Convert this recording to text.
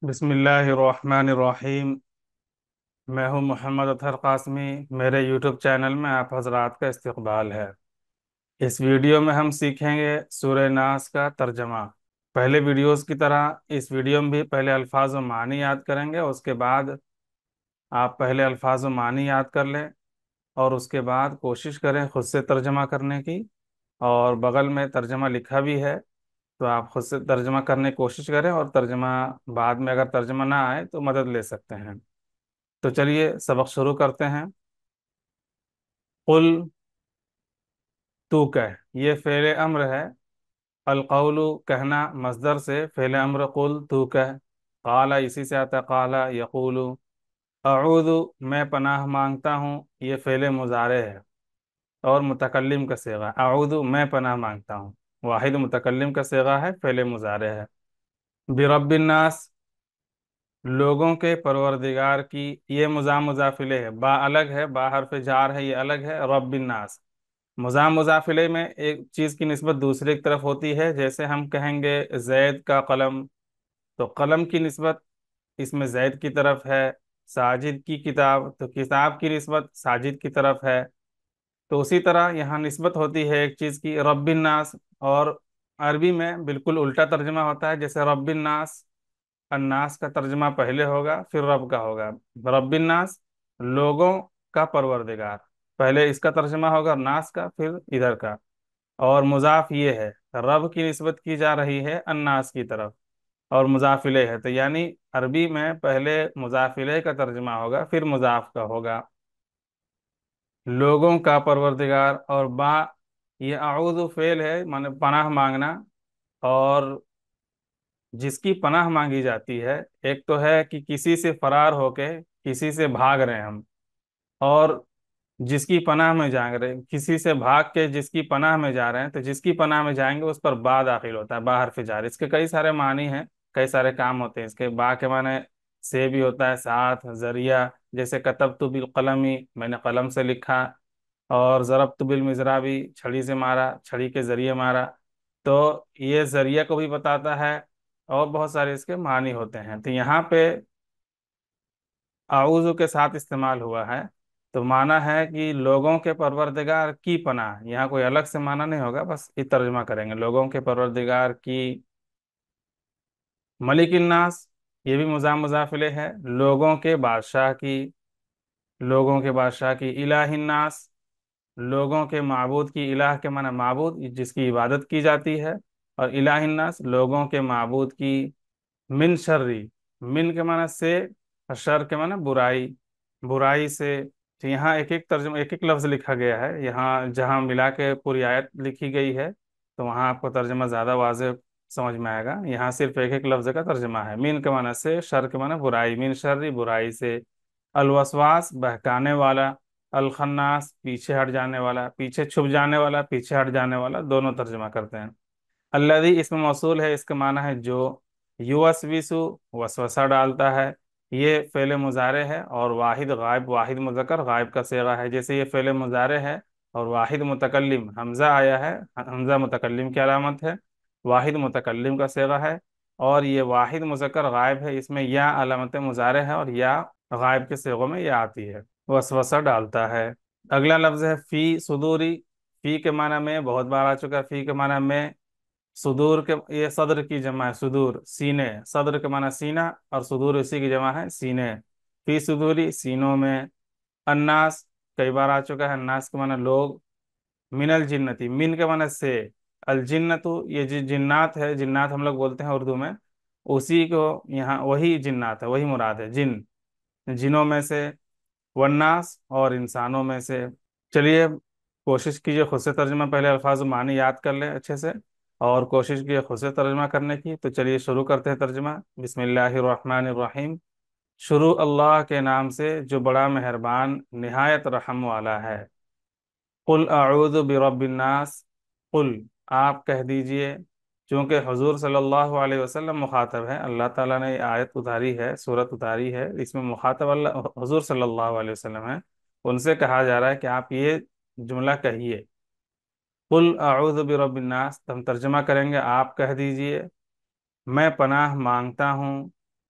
بسم اللہ الرحمن الرحیم۔ میں ہوں محمد اطہر قاسمی۔ میرے یوٹیوب چینل میں آپ حضرات کا استقبال ہے۔ اس ویڈیو میں ہم سیکھیں گے سورہ ناس کا ترجمہ۔ پہلے ویڈیوز کی طرح اس ویڈیو میں بھی پہلے الفاظ و معنی یاد کریں گے، اس کے بعد آپ پہلے الفاظ و معنی یاد کر لیں اور اس کے بعد کوشش کریں خود سے ترجمہ کرنے کی، اور بغل میں ترجمہ لکھا بھی ہے تو آپ خود سے ترجمہ کرنے کی کوشش کریں، اور ترجمہ بعد میں اگر ترجمہ نہ آئے تو مدد لے سکتے ہیں۔ تو چلیے سبق شروع کرتے ہیں۔ قل، تو کہہ، یہ فعل امر ہے۔ القول کہنا، مصدر سے فعل امر قل تو کہہ۔ قال اسی سے آتا ہے، قال یقول۔ اعوذ، میں پناہ مانگتا ہوں، یہ فعل مضارع ہے اور متکلم کا صیغہ۔ اعوذ، میں پناہ مانگتا ہوں، واحد متکلم کا صیغہ ہے، فعل مضارع ہے۔ برب الناس، لوگوں کے پروردگار کی، یہ مضاف الیہ ہے، با الگ ہے، با حرف جار ہے، یہ الگ ہے۔ رب الناس، مضاف الیہ میں ایک چیز کی نسبت دوسرے کی طرف ہوتی ہے، جیسے ہم کہیں گے زید کا قلم، تو قلم کی نسبت اس میں زید کی طرف ہے۔ ساجد کی کتاب، تو کتاب کی نسبت ساجد کی طرف ہے۔ تو اسی طرح یہاں نسبت ہوتی ہے ایک چیز کی، رب الناس، اور عربی میں بالکل الٹا ترجمہ ہوتا ہے، جیسے رب الناس، الناس کا ترجمہ پہلے ہوگا پھر رب کا ہوگا۔ رب الناس، لوگوں کا پروردگار، پہلے اس کا ترجمہ ہوگا ناس کا پھر ادھر کا، اور مضاف یہ ہے، رب کی نسبت کی جا رہی ہے الناس کی طرف، اور مضاف الیہ ہے، تو یعنی عربی میں پہلے مضاف الیہ کا ترجمہ ہوگا پھر مضاف کا ہوگا۔ لوگوں کا پروردگار، اور با، یہ اعوذ فعل ہے، مانے پناہ مانگنا، اور جس کی پناہ مانگی جاتی ہے، ایک تو ہے کہ کسی سے فرار ہو کے کسی سے بھاگ رہے ہیں ہم، اور جس کی پناہ میں جا رہے ہیں، کسی سے بھاگ کے جس کی پناہ میں جا رہے ہیں، تو جس کی پناہ میں جائیں گے اس پر با داخل ہوتا ہے، با حرف جار۔ اس کے کئی سارے معنی ہیں، کئی سارے کام ہوتے ہیں اس کے۔ با کے معنی سے بھی ہوتا ہے، ساتھ، ذریعہ، جیسے کتبت بالقلمی، میں نے قلم سے لکھا، اور ضربت بالمضرابی، چھڑی سے مارا، چھڑی کے ذریعے مارا، تو یہ ذریعہ کو بھی بتاتا ہے، اور بہت سارے اس کے معنی ہوتے ہیں۔ تو یہاں پہ اعوذ کے ساتھ استعمال ہوا ہے، تو معنی ہے کہ لوگوں کے پروردگار کی پناہ، یہاں کوئی الگ سے معنی نہیں ہوگا، بس یہ ترجمہ کریں گے، لوگوں کے پروردگار کی۔ ملک الناس، یہ بھی مضاف الیہ ہے، لوگوں کے بادشاہ کی، لوگوں کے بادشاہ کی۔ الہ الناس، لوگوں کے معبود کی، الہ کے معنی معبود جس کی عبادت کی جاتی ہے، اور الہ الناس، لوگوں کے معبود کی۔ من شرری، من کے معنی سے، اور شر کے معنی برائی، برائی سے۔ تو یہاں ایک ایک ترجمہ، ایک ایک لفظ لکھا گیا ہے، یہاں جہاں ملا کے پوری آیت لکھی گئی ہے تو وہاں آپ کو ترجمہ زیادہ واضح سمجھ میں آئے گا، یہاں صرف ایک ایک لفظ کا ترجمہ ہے۔ من کے معنی سے، شر کے معنی برائی، من شرری، برائی سے۔ الوسواس، بہکانے والا۔ الخناس، پیچھے ہٹ جانے والا، پیچھے چھپ جانے والا، پیچھے ہٹ جانے والا، دونوں ترجمہ کرتے ہیں۔ الذی، اس میں موصول ہے، اس کا معنی ہے جو۔ یوسوسو، وسوسہ ڈالتا ہے، یہ فعل مضارع ہے، اور واحد غائب، واحد مذکر غائب کا صیغہ ہے، جیسے یہ فعل مضارع ہے اور واحد متکلم حمزہ آیا ہے، حمزہ متکلم کی علامت ہے، واحد متکلم کا صیغہ ہے، اور یہ واحد مذکر غائب ہے، اس میں یا علامت مضارع ہے، اور یا غائب کے صیغوں میں یا آتی ہے، وسوسہ ڈالتا ہے۔ اگلا لفظ ہے فی صدوری، فی کے معنی میں بہت بار آ چکا ہے، فی کے معنی میں صدور کے، یہ صدر کی جمع ہے، صدور سینے، صدر کے معنی سینہ، اور صدور اسی کی جمع ہے سینے۔ فی صدوری، سینوں میں۔ الناس، کئی بار آ چکا ہے، الناس کے معنی لوگ۔ من الجنتی، من کے معنی سے۔ الجنتو، یہ جو جنات ہے، جنات ہم لوگ بولتے ہیں اردو میں، اسی کو یہاں وہی جنات ہے، وہی مراد ہے، جن، جنوں میں سے۔ والناس، اور انسانوں میں سے۔ چلیے کوشش کیجئے خود سے ترجمہ، پہلے الفاظ و معنی یاد کر لیں اچھے سے، اور کوشش کیجئے خود سے ترجمہ کرنے کی۔ تو چلیے شروع کرتے ہیں ترجمہ۔ بسم اللہ الرحمن الرحیم، شروع اللہ کے نام سے جو بڑا مہربان نہایت رحم والا ہے۔ قل اعوذ برب الناس، قل، آپ کہہ دیجئے، چونکہ حضور صلی اللہ علیہ وسلم مخاطب ہے، اللہ تعالیٰ نے یہ آیت اتاری ہے، سورت اتاری ہے، اس میں مخاطب اللہ حضور صلی اللہ علیہ وسلم ہے، ان سے کہا جا رہا ہے کہ آپ یہ جملہ کہیے۔ قل اعوذ برب الناس، ہم ترجمہ کریں گے، آپ کہہ دیجئے، میں پناہ مانگتا ہوں